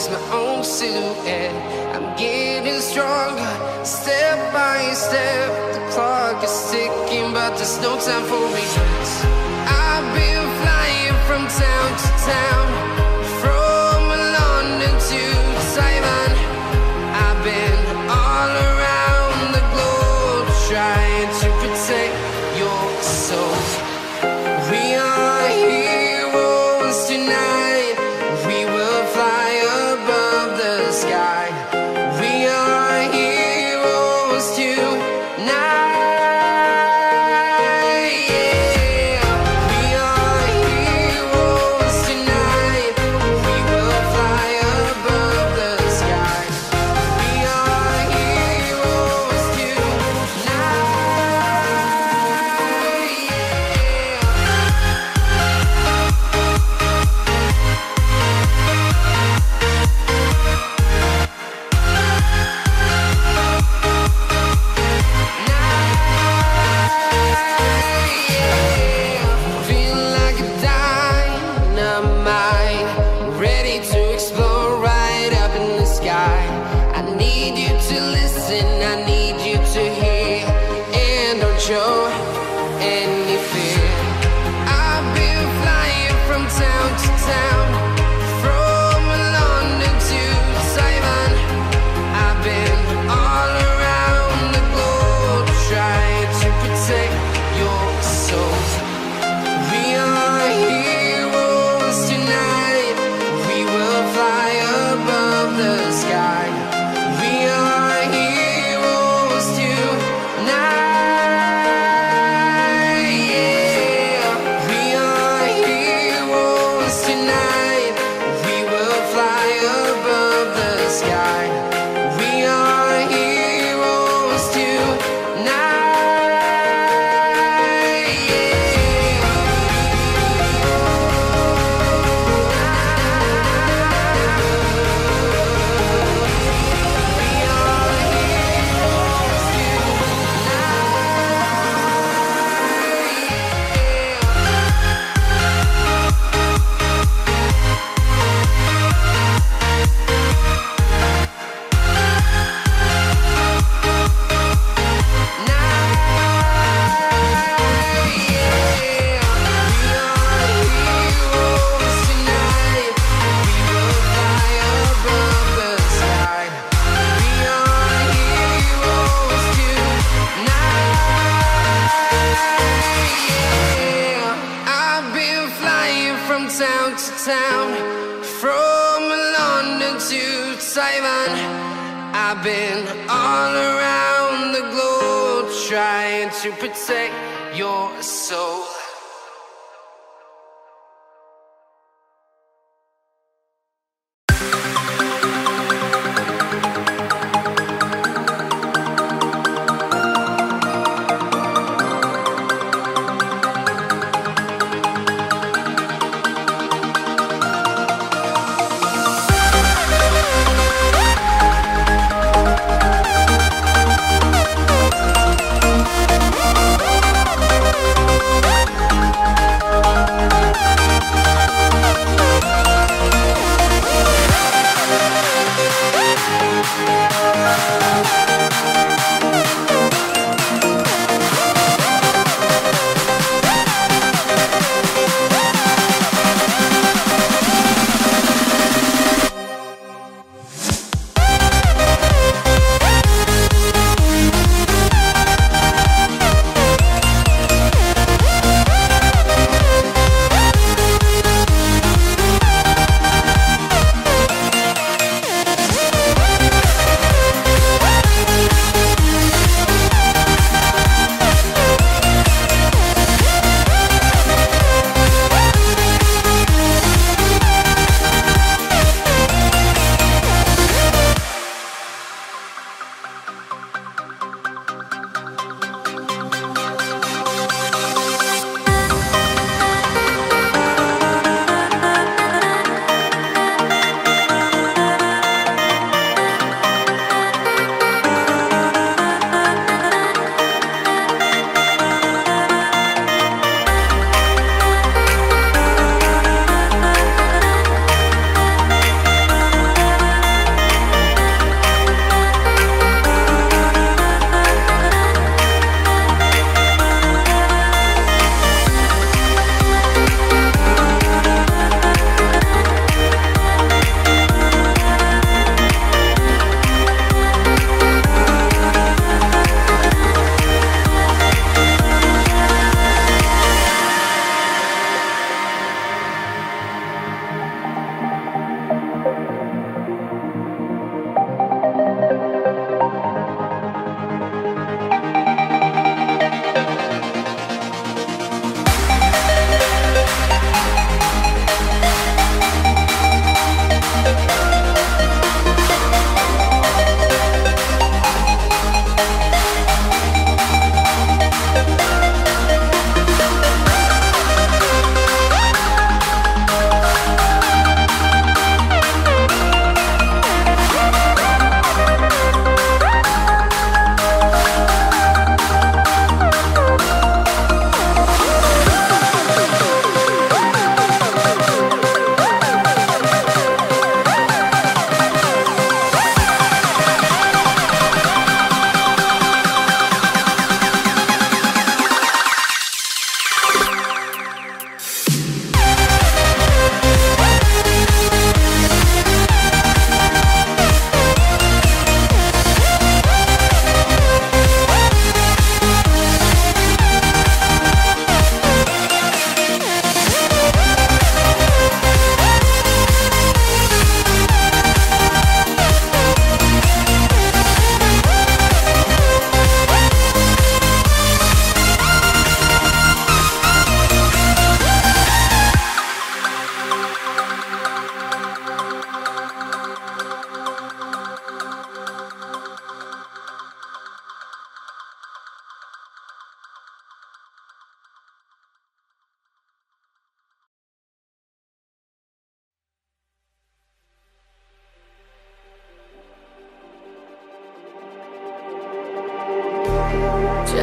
chase my own silhouette. I'm getting stronger, step by step. The clock is ticking, but there's no time for regrets. I've been flying from town to town, from London to Taiwan. I've been all around the globe, trying to protect your soul. We are heroes tonight. We will fly above the sky. We are heroes tonight. Show any fear. I've been flying from town to town, from London to Taiwan. I've been all around the globe, trying to protect your soul. We are heroes tonight. We will fly above the sky. We are heroes tonight. Town to town, from London to Taiwan. I've been all around the globe, trying to protect your soul.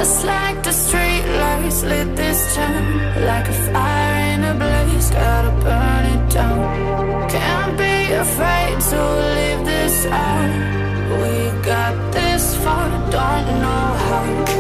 Just like the street lights lit this town, like a fire in a blaze, gotta burn it down. Can't be afraid to leave this out. We got this far, don't know how.